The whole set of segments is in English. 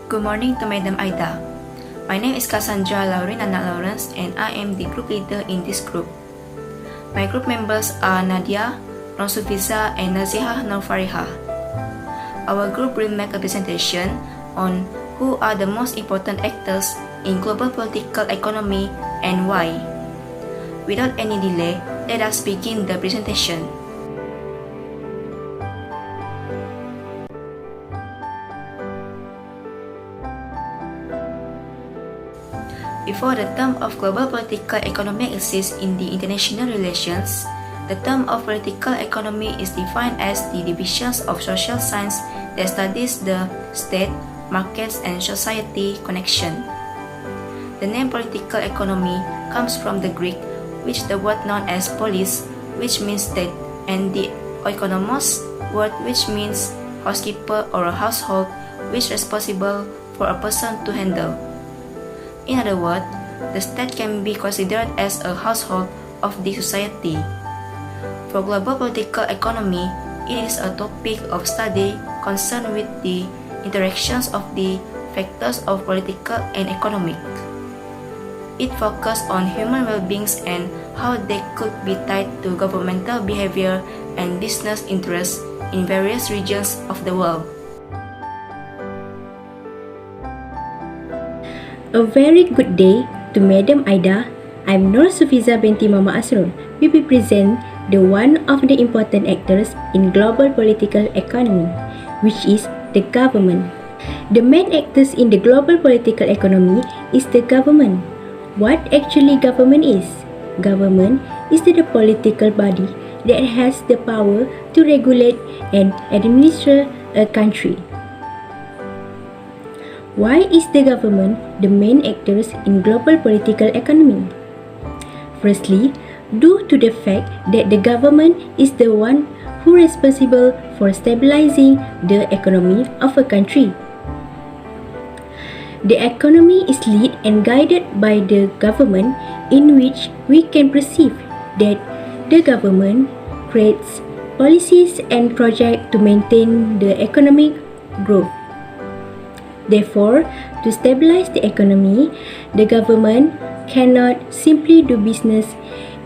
Good morning to Madam Aida. My name is Cassandra Laurin Anna Lawrence and I am the group leader in this group. My group members are Nadia, Nursufiza and Naziha Nurfariha. Our group will make a presentation on who are the most important actors in global political economy and why. Without any delay, let us begin the presentation. Before the term of global political economy exists in the international relations, the term of political economy is defined as the divisions of social science that studies the state, markets, and society connection. The name political economy comes from the Greek, which the word known as polis, which means state, and the oikonomos word which means housekeeper or a household, which is responsible for a person to handle. In other words, the state can be considered as a household of the society. For global political economy, it is a topic of study concerned with the interactions of the factors of political and economic. It focuses on human well-being and how they could be tied to governmental behavior and business interests in various regions of the world. A very good day to Madam Aida. I'm Nursufiza binti Mama Asrul. We will present the one of the important actors in global political economy, which is the government. The main actors in the global political economy is the government. What actually government is? Government is the political body that has the power to regulate and administer a country. Why is the government the main actors in global political economy? Firstly, due to the fact that the government is the one who is responsible for stabilizing the economy of a country. The economy is led and guided by the government, in which we can perceive that the government creates policies and projects to maintain the economic growth. Therefore, to stabilize the economy, the government cannot simply do business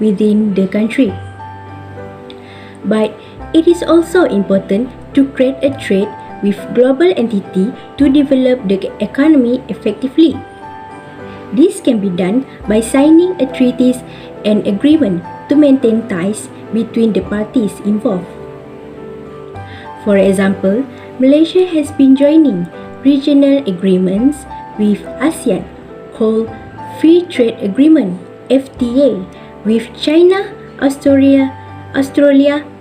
within the country. But it is also important to create a trade with global entity to develop the economy effectively. This can be done by signing a treaties and agreement to maintain ties between the parties involved. For example, Malaysia has been joining regional agreements with ASEAN called Free Trade Agreement (FTA) with China, Australia,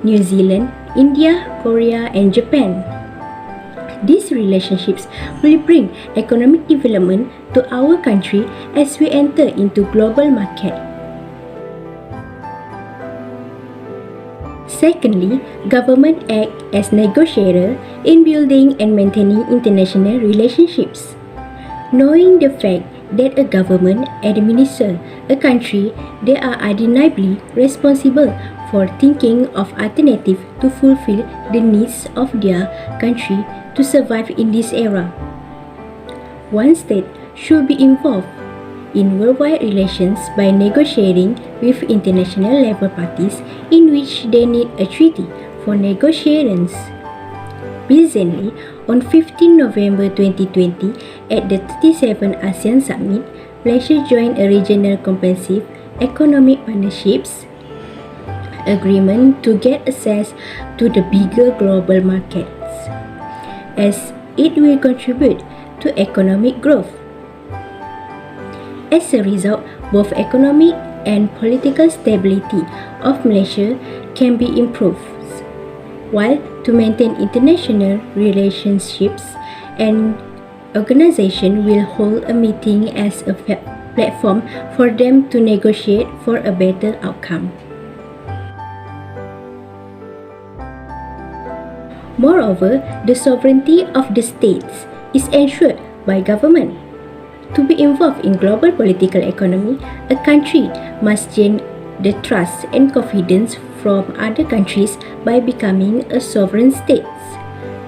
New Zealand, India, Korea, and Japan. These relationships will bring economic development to our country as we enter into global market. Secondly, government act as negotiator in building and maintaining international relationships. Knowing the fact that a government administers a country, they are undeniably responsible for thinking of alternatives to fulfill the needs of their country to survive in this era. One state should be involved in worldwide relations by negotiating with international level parties in which they need a treaty for negotiations. Recently, on 15 November 2020, at the 37th ASEAN Summit, Malaysia joined a regional comprehensive economic partnerships agreement to get access to the bigger global markets, as it will contribute to economic growth. As a result, both economic and political stability of Malaysia can be improved, while to maintain international relationships, an organization will hold a meeting as a platform for them to negotiate for a better outcome. Moreover, the sovereignty of the states is ensured by government. To be involved in global political economy, a country must gain the trust and confidence from other countries by becoming a sovereign state.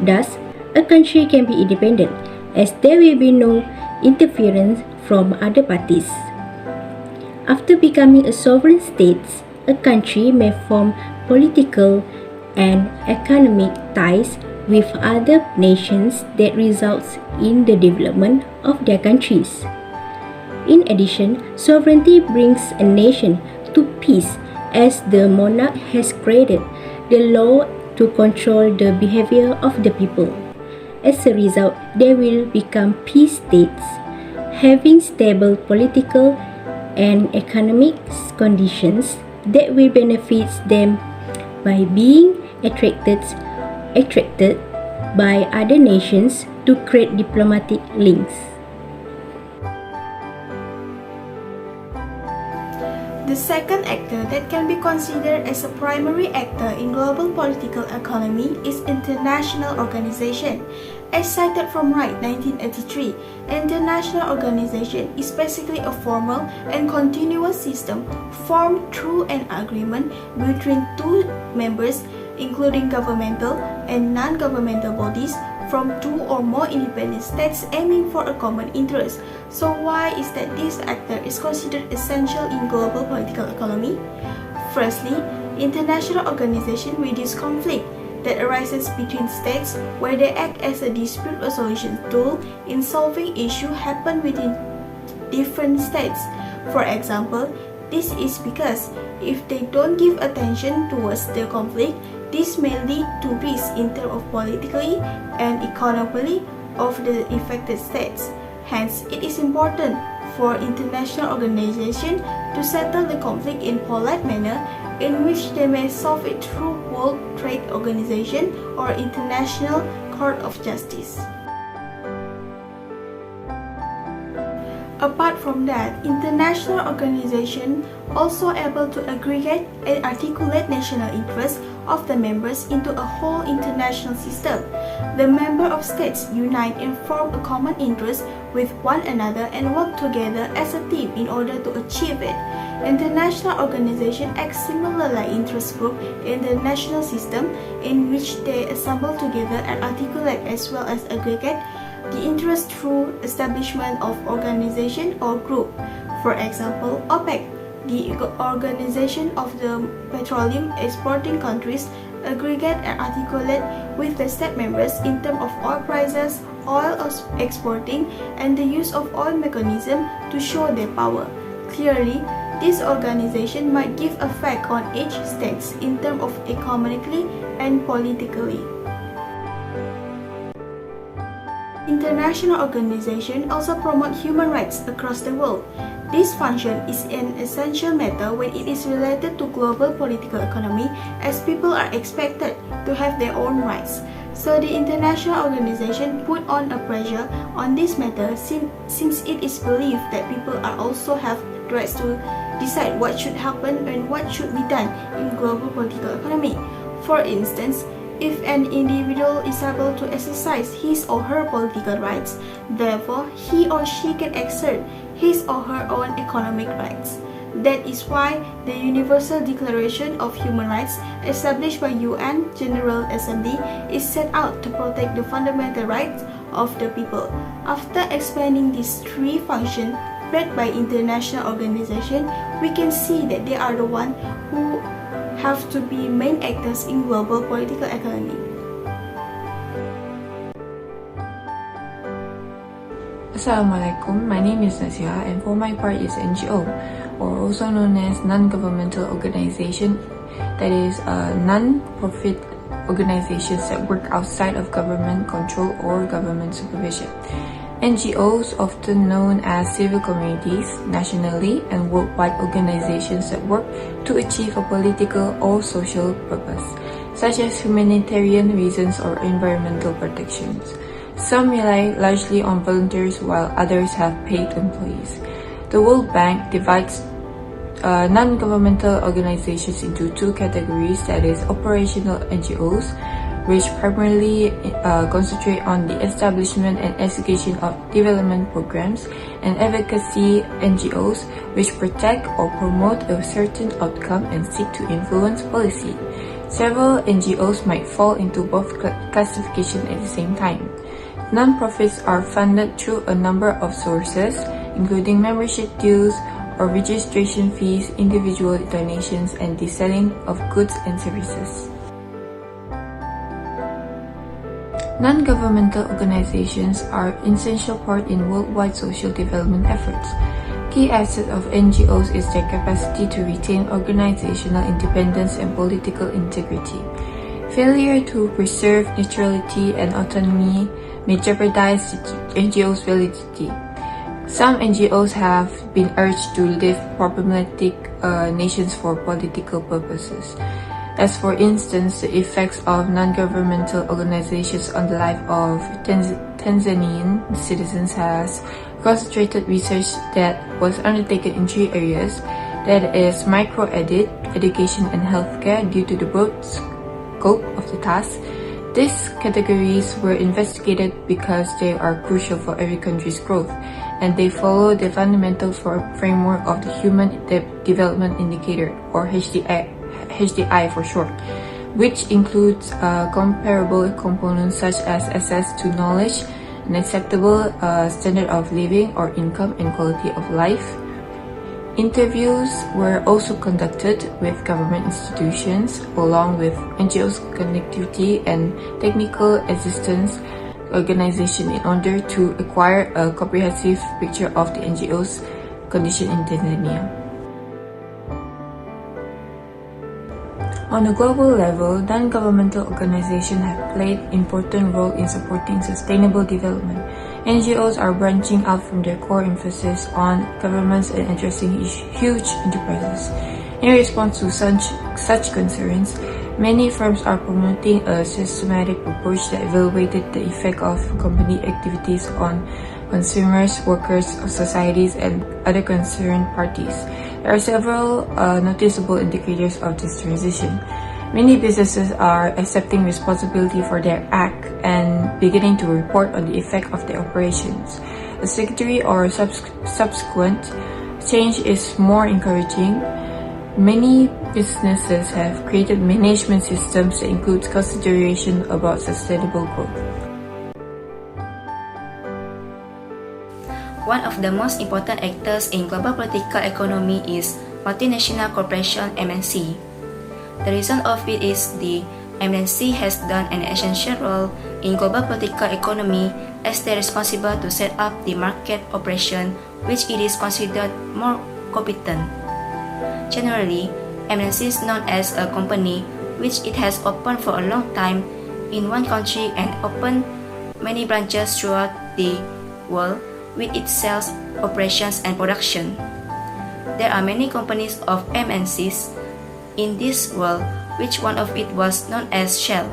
Thus, a country can be independent as there will be no interference from other parties. After becoming a sovereign state, a country may form political and economic ties with other nations that results in the development of their countries. In addition, sovereignty brings a nation to peace as the monarch has created the law to control the behavior of the people. As a result, they will become peace states, having stable political and economic conditions that will benefit them by being attracted by other nations to create diplomatic links. The second actor that can be considered as a primary actor in global political economy is international organization. As cited from Wright 1983, international organization is basically a formal and continuous system formed through an agreement between two members, including governmental and non-governmental bodies from two or more independent states aiming for a common interest. So why is that this actor is considered essential in global political economy? Firstly, international organization reduce conflict that arises between states where they act as a dispute resolution tool in solving issues happen within different states. For example, this is because if they don't give attention towards the conflict, this may lead to risk in terms of politically and economically of the affected states. Hence, it is important for international organizations to settle the conflict in polite manner in which they may solve it through World Trade Organization or International Court of Justice. Apart from that, international organizations also able to aggregate and articulate national interests of the members into a whole international system. The member of states unite and form a common interest with one another and work together as a team in order to achieve it. International organizations act similar like interest group in the national system in which they assemble together and articulate as well as aggregate the interest through establishment of organization or group. For example, OPEC, the organization of the petroleum exporting countries, aggregate and articulate with the state members in terms of oil prices, oil exporting, and the use of oil mechanism to show their power. Clearly, this organization might give effect on each state in terms of economically and politically. International organizations also promote human rights across the world. This function is an essential matter when it is related to global political economy, as people are expected to have their own rights. So the international organization put on a pressure on this matter since it is believed that people are also have rights to decide what should happen and what should be done in global political economy. For instance, if an individual is able to exercise his or her political rights, therefore he or she can exert his or her own economic rights. That is why the Universal Declaration of Human Rights established by UN General Assembly is set out to protect the fundamental rights of the people. After explaining these three functions led by international organizations, we can see that they are the ones who have to be main actors in global political economy. Assalamualaikum, my name is Nasiha and for my part is NGO, or also known as non-governmental organization, that is non-profit organizations that work outside of government control or government supervision. NGOs, often known as civil communities, nationally and worldwide organizations that work to achieve a political or social purpose, such as humanitarian reasons or environmental protections. Some rely largely on volunteers while others have paid employees. The World Bank divides non-governmental organizations into two categories, that is operational NGOs, which primarily concentrate on the establishment and execution of development programs, and advocacy NGOs, which protect or promote a certain outcome and seek to influence policy. Several NGOs might fall into both classifications at the same time. Non-profits are funded through a number of sources, including membership dues or registration fees, individual donations, and the selling of goods and services. Non-governmental organizations are an essential part in worldwide social development efforts. Key asset of NGOs is their capacity to retain organizational independence and political integrity. Failure to preserve neutrality and autonomy may jeopardize the NGO's validity. Some NGOs have been urged to leave problematic nations for political purposes, as for instance the effects of non-governmental organizations on the life of Tanzanian citizens has concentrated research that was undertaken in 3 areas, that is micro-edit, education and healthcare. Due to the broad scope of the task, these categories were investigated because they are crucial for every country's growth, and they follow the fundamental framework of the Human Development Indicator, or HDI for short, which includes comparable components such as access to knowledge, an acceptable standard of living or income, and quality of life. Interviews were also conducted with government institutions, along with NGOs, connectivity and technical assistance organization, in order to acquire a comprehensive picture of the NGO's condition in Tanzania. On a global level, non-governmental organizations have played an important role in supporting sustainable development. NGOs are branching out from their core emphasis on governments and addressing huge enterprises. In response to such concerns, many firms are promoting a systematic approach that evaluated the effect of company activities on consumers, workers, societies, and other concerned parties. There are several noticeable indicators of this transition. Many businesses are accepting responsibility for their act and beginning to report on the effect of their operations. A secondary or subsequent change is more encouraging. Many businesses have created management systems that include consideration about sustainable growth. One of the most important actors in global political economy is multinational corporation MNC. The reason of it is the MNC has done an essential role in global political economy as they are responsible to set up the market operation, which it is considered more competent. Generally, MNC is known as a company which it has opened for a long time in one country and opened many branches throughout the world with its sales, operations, and production. There are many companies of MNCs in this world, which one of it was known as Shell.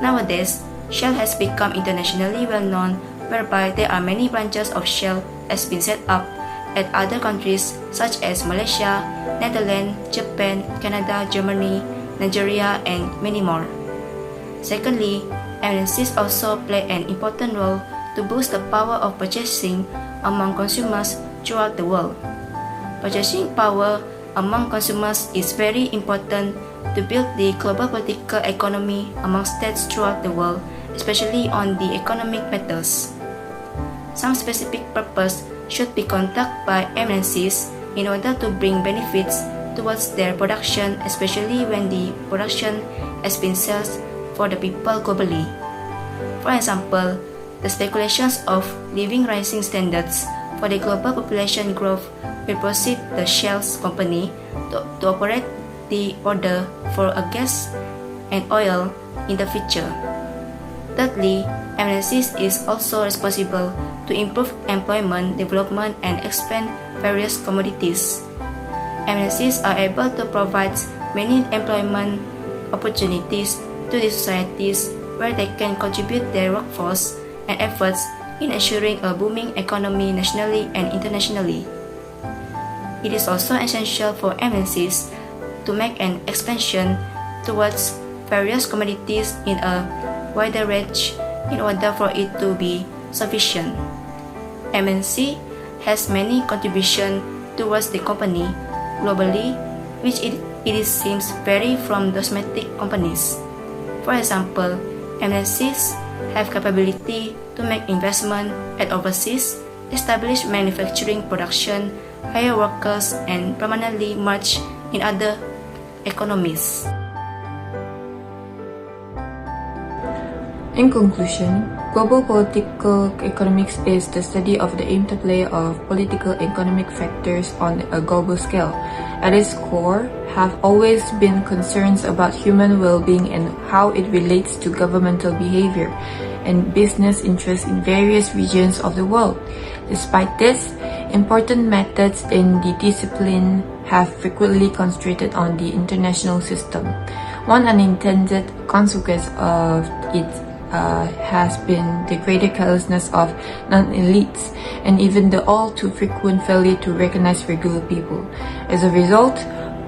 Nowadays, Shell has become internationally well known, whereby there are many branches of Shell has been set up at other countries such as Malaysia, Netherlands, Japan, Canada, Germany, Nigeria, and many more. Secondly, MNCs also play an important role to boost the power of purchasing among consumers throughout the world. Purchasing power among consumers is very important to build the global political economy among states throughout the world, especially on the economic matters. Some specific purpose should be conducted by MNCs in order to bring benefits towards their production, especially when the production has been sold for the people globally. For example, the speculations of living rising standards for the global population growth will proceed the Shell's company to operate the order for a gas and oil in the future. Thirdly, MNCs is also responsible to improve employment, development, and expand various commodities. MNCs are able to provide many employment opportunities to the societies where they can contribute their workforce and efforts in ensuring a booming economy nationally and internationally. It is also essential for MNCs to make an expansion towards various commodities in a wider range in order for it to be sufficient. MNC has many contributions towards the company globally, which it it seems vary from domestic companies. For example, MNCs have capability to make investment at overseas, establish manufacturing production, hire workers, and permanently merge in other economies. In conclusion, global political economics is the study of the interplay of political economic factors on a global scale. At its core have always been concerns about human well-being and how it relates to governmental behavior and business interests in various regions of the world. Despite this, important methods in the discipline have frequently concentrated on the international system. One unintended consequence of it has been the greater carelessness of non-elites and even the all too frequent failure to recognize regular people. As a result,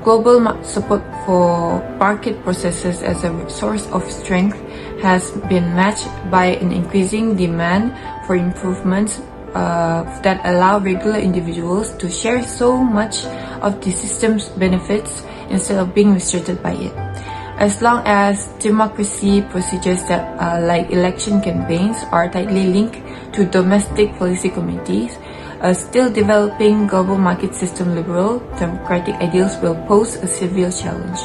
global support for market processes as a source of strength has been matched by an increasing demand for improvements that allow regular individuals to share so much of the system's benefits instead of being restricted by it. As long as democracy procedures that like election campaigns are tightly linked to domestic policy committees, a still developing global market system liberal democratic ideals will pose a severe challenge.